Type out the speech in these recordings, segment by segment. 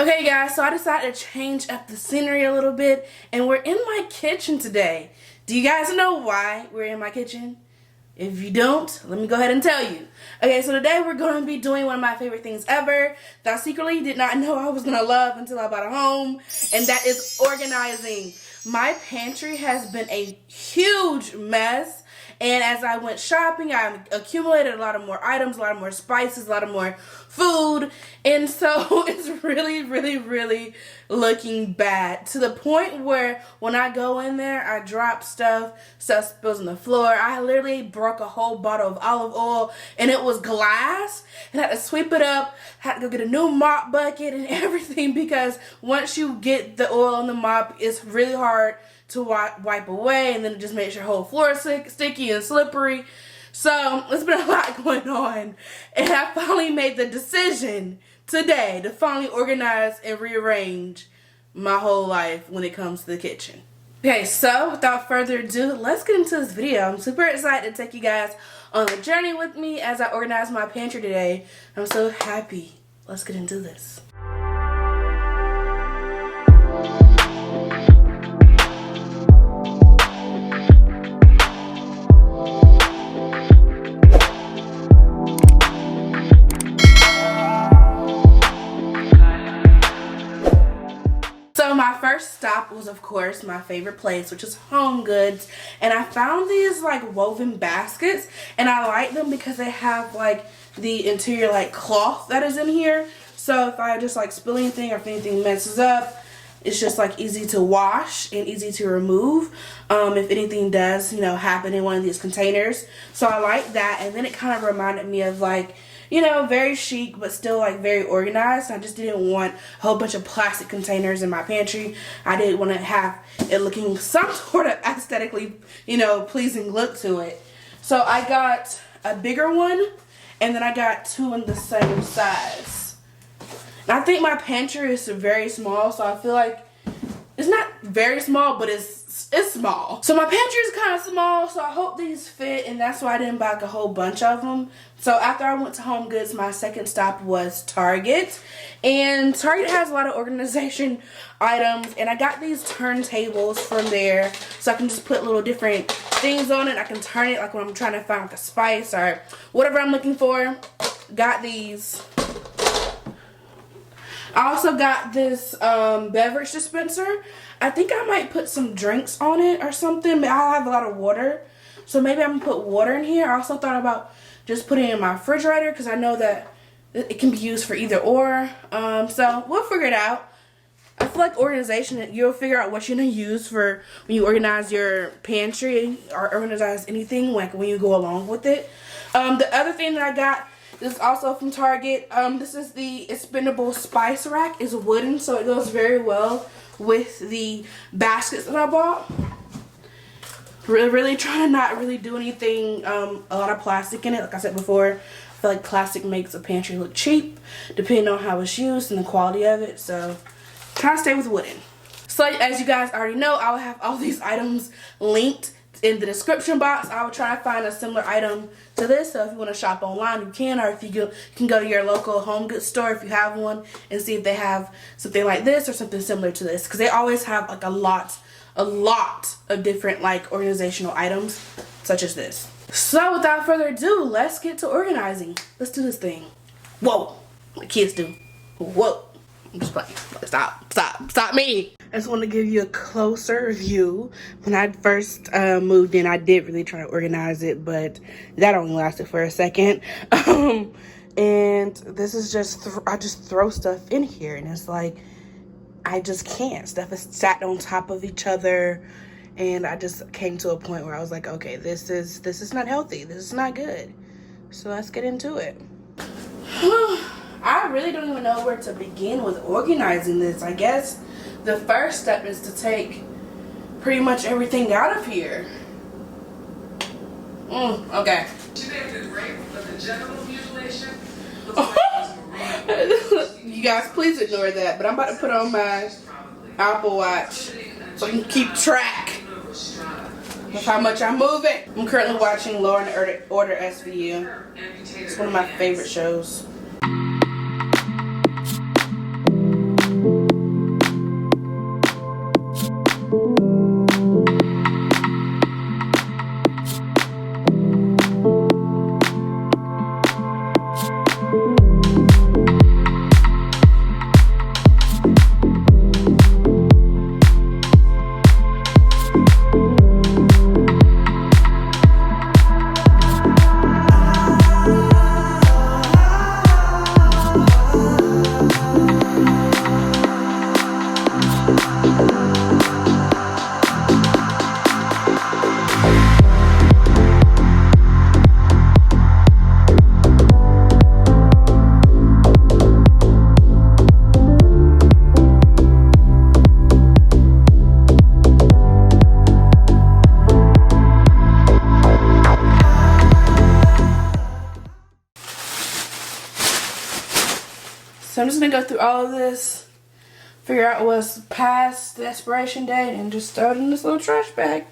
Okay guys, so I decided to change up the scenery a little bit and we're in my kitchen today. Do you guys know why we're in my kitchen? If you don't, let me go ahead and tell you. Okay, so today we're going to be doing one of my favorite things ever that I secretly did not know I was going to love until I bought a home, and that is organizing. My pantry has been a huge mess. And as I went shopping, I accumulated a lot of more items, a lot of more spices, a lot of more food. And so it's really looking bad. To the point where when I go in there, I drop stuff spills on the floor. I literally broke a whole bottle of olive oil and it was glass. And I had to sweep it up, had to go get a new mop bucket and everything, because once you get the oil on the mop, it's really hard to wipe away, and then it just makes your whole floor sticky and slippery. So it's been a lot going on, and I finally made the decision today to finally organize and rearrange my whole life when it comes to the kitchen. Okay, so without further ado, let's get into this video. I'm super excited to take you guys on a journey with me as I organize my pantry today. I'm so happy. Let's get into this. My first stop was, of course, my favorite place, which is Home Goods, and I found these like woven baskets, and I like them because they have like the interior like cloth that is in here, so if I just like spill anything or if anything messes up, it's just like easy to wash and easy to remove if anything does, you know, happen in one of these containers. So I like that, and then it kind of reminded me of like, you know, very chic but still like very organized. I just didn't want a whole bunch of plastic containers in my pantry. I didn't want to have it looking some sort of aesthetically, you know, pleasing look to it. So I got a bigger one, and then I got two in the same size. And I think my pantry is very small, so I feel like it's not very small, but it's small. So my pantry is kind of small, so I hope these fit, and that's why I didn't buy like a whole bunch of them. So after I went to Home Goods, my second stop was Target. And Target has a lot of organization items, and I got these turntables from there, so I can just put little different things on it. I can turn it like when I'm trying to find like a spice or whatever I'm looking for. Got these. I also got this beverage dispenser. I think I might put some drinks on it or something, but I have a lot of water, so maybe I'm gonna put water in here. I also thought about just putting it in my refrigerator because I know that it can be used for either or. So we'll figure it out. I feel like organization, you'll figure out what you're gonna use for when you organize your pantry or organize anything, like when you go along with it. The other thing that I got, this is also from Target. This is the expendable spice rack. It's wooden, so it goes very well with the baskets that I bought. Really trying to not really do anything, a lot of plastic in it. Like I said before, I feel like plastic makes a pantry look cheap, depending on how it's used and the quality of it. So, trying to stay with wooden. So, as you guys already know, I will have all these items linked in the description box. I will try to find a similar item to this, so if you want to shop online you can, or if you can go to your local Home Goods store if you have one and see if they have something like this or something similar to this, because they always have like a lot of different like organizational items such as this. So without further ado, let's get to organizing. Let's do this thing. Whoa, like kids do. Whoa, I'm just playing. Stop me. I just want to give you a closer view. When I first moved in, I did really try to organize it, but that only lasted for a second. And this is just, I just throw stuff in here, and it's like, I just can't. Stuff is stacked on top of each other, and I just came to a point where I was like, okay, this is not healthy. This is not good. So let's get into it. I really don't even know where to begin with organizing this. I guess the first step is to take pretty much everything out of here. Okay. You guys, please ignore that, but I'm about to put on my Apple Watch so I can keep track of how much I'm moving. I'm currently watching Law and Order SVU. It's one of my favorite shows. just gonna go through all of this, figure out what's past the expiration date, and just throw it in this little trash bag.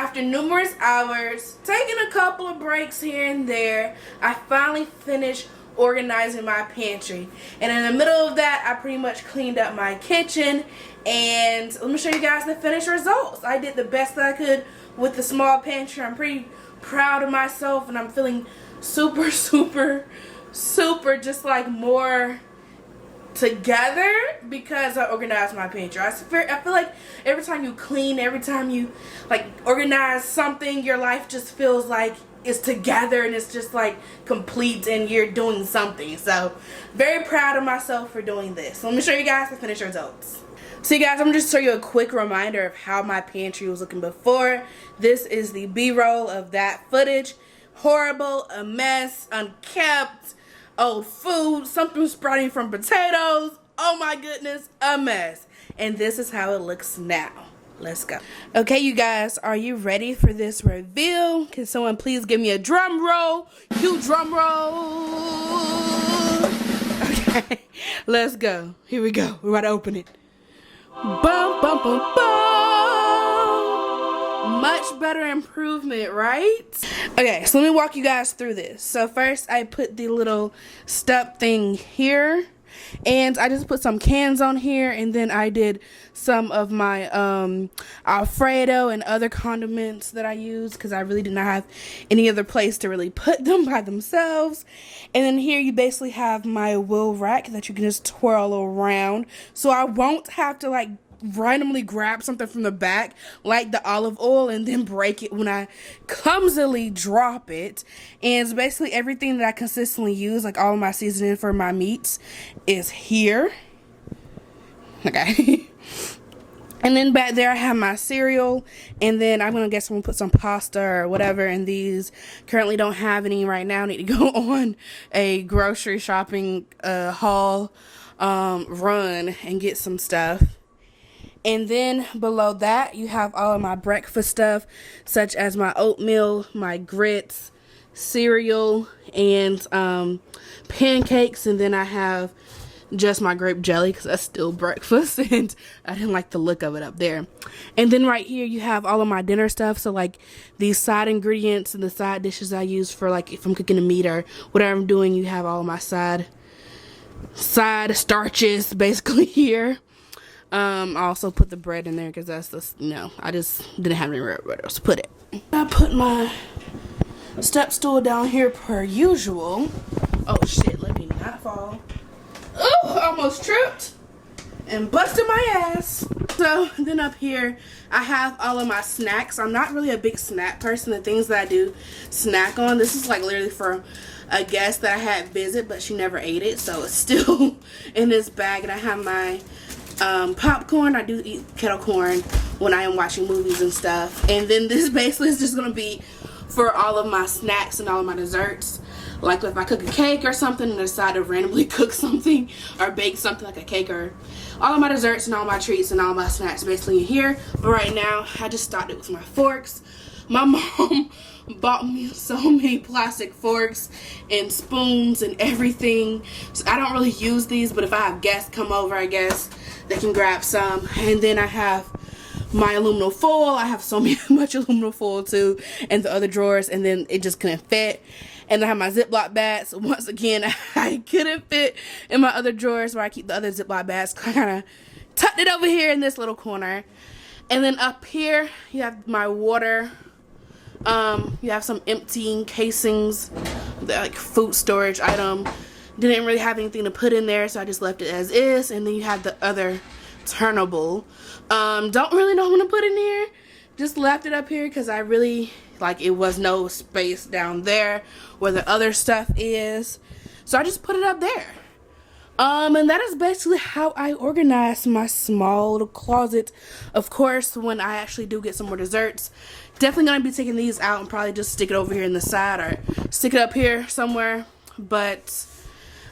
after numerous hours, taking a couple of breaks here and there, I finally finished organizing my pantry. And in the middle of that, I pretty much cleaned up my kitchen. And let me show you guys the finished results. I did the best that I could with the small pantry. I'm pretty proud of myself, and I'm feeling super, super, super just like more together because I organized my pantry. I feel like every time you clean, every time you like organize something, your life just feels like it's together and it's just like complete and you're doing something. So very proud of myself for doing this. So let me show you guys the finished results. So you guys, I'm just show you a quick reminder of how my pantry was looking before. This is the B-roll of that footage. Horrible, a mess, unkept, old food, something sprouting from potatoes. Oh my goodness, a mess. And this is how it looks now. Let's go. Okay, you guys, are you ready for this reveal? Can someone please give me a drum roll? Cue drum roll. Okay, let's go. Here we go. We're about to open it. Bum, bum, bum, bum. Much better improvement, right? Okay, so let me walk you guys through this. So first, I put the little step thing here. And I just put some cans on here, and then I did some of my Alfredo and other condiments that I use because I really did not have any other place to really put them by themselves. And then here you basically have my wheel rack that you can just twirl around, so I won't have to like randomly grab something from the back like the olive oil and then break it when I clumsily drop it. And it's basically everything that I consistently use, like all of my seasoning for my meats, is here. Okay. And then back there I have my cereal, and then I'm gonna put some pasta or whatever in these. Currently don't have any right now. Need to go on a grocery shopping haul run and get some stuff. And then below that, you have all of my breakfast stuff, such as my oatmeal, my grits, cereal, and pancakes. And then I have just my grape jelly because that's still breakfast, and I didn't like the look of it up there. And then right here, you have all of my dinner stuff. So like these side ingredients and the side dishes I use for like if I'm cooking a meat or whatever I'm doing, you have all of my side starches basically here. I also put the bread in there because that's just, I just didn't have anywhere else to put it. I put my step stool down here per usual. Oh shit, let me not fall. Oh, almost tripped and busted my ass. So then up here, I have all of my snacks. I'm not really a big snack person. The things that I do snack on, this is like literally for a guest that I had visit, but she never ate it, so it's still in this bag. And I have my popcorn. I do eat kettle corn when I am watching movies and stuff. And then this basically is just gonna be for all of my snacks and all of my desserts. Like if I cook a cake or something and decide to randomly cook something or bake something like a cake, or all of my desserts and all my treats and all my snacks basically in here. But right now I just stocked it with my forks. My mom bought me so many plastic forks and spoons and everything, so I don't really use these, but if I have guests come over, I guess they can grab some. And then I have my aluminum foil. I have so much aluminum foil too, and the other drawers, and then it just couldn't fit. And I have my Ziploc bags. Once again, I couldn't fit in my other drawers where I keep the other Ziploc bags. I kind of tucked it over here in this little corner. And then up here, you have my water. You have some empty casings, like food storage item. Didn't really have anything to put in there, so I just left it as is. And then you have the other turnable. Don't really know what to put in here. Just left it up here because I really, it was no space down there where the other stuff is. So I just put it up there. And that is basically how I organize my small little closet. Of course, when I actually do get some more desserts, definitely gonna be taking these out and probably just stick it over here in the side or stick it up here somewhere. But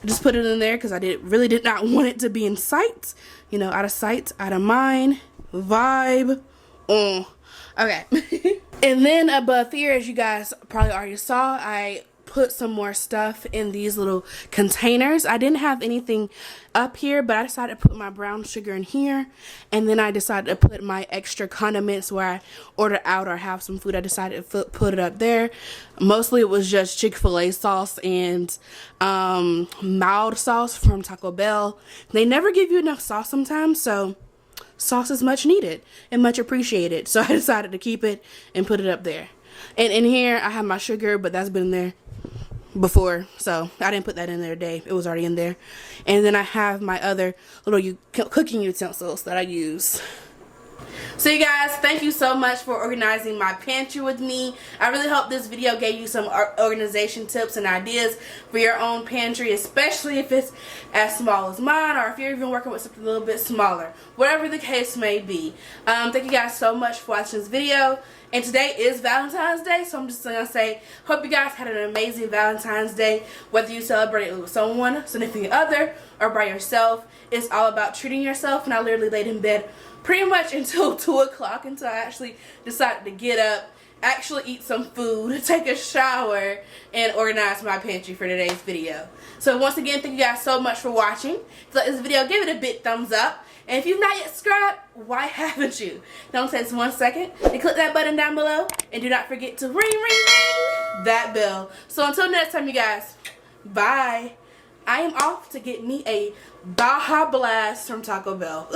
I just put it in there because I really did not want it to be in sight. Out of sight, out of mind, vibe. Okay. And then above here, as you guys probably already saw, I put some more stuff in these little containers. I didn't have anything up here, but I decided to put my brown sugar in here, and then I decided to put my extra condiments where I order out or have some food. I decided to put it up there. Mostly it was just Chick-fil-A sauce and mild sauce from Taco Bell. They never give you enough sauce sometimes, so sauce is much needed and much appreciated. So I decided to keep it and put it up there. And in here I have my sugar, but that's been there before, so I didn't put that in there today. It was already in there. And then I have my other little cooking utensils that I use. So you guys, thank you so much for organizing my pantry with me. I really hope this video gave you some organization tips and ideas for your own pantry, especially if it's as small as mine, or if you're even working with something a little bit smaller. Whatever the case may be. Thank you guys so much for watching this video. And today is Valentine's Day, so I'm just going to say, hope you guys had an amazing Valentine's Day. Whether you celebrate it with someone, significant other, or by yourself, it's all about treating yourself. And I literally laid in bed pretty much until 2 o'clock, until I actually decided to get up, actually eat some food, take a shower, and organize my pantry for today's video. So once again, thank you guys so much for watching. If you like this video, give it a big thumbs up. And if you've not yet subscribed, why haven't you? Don't take 1 second and click that button down below. And do not forget to ring, ring, ring that bell. So until next time, you guys, bye. I am off to get me a Baja Blast from Taco Bell.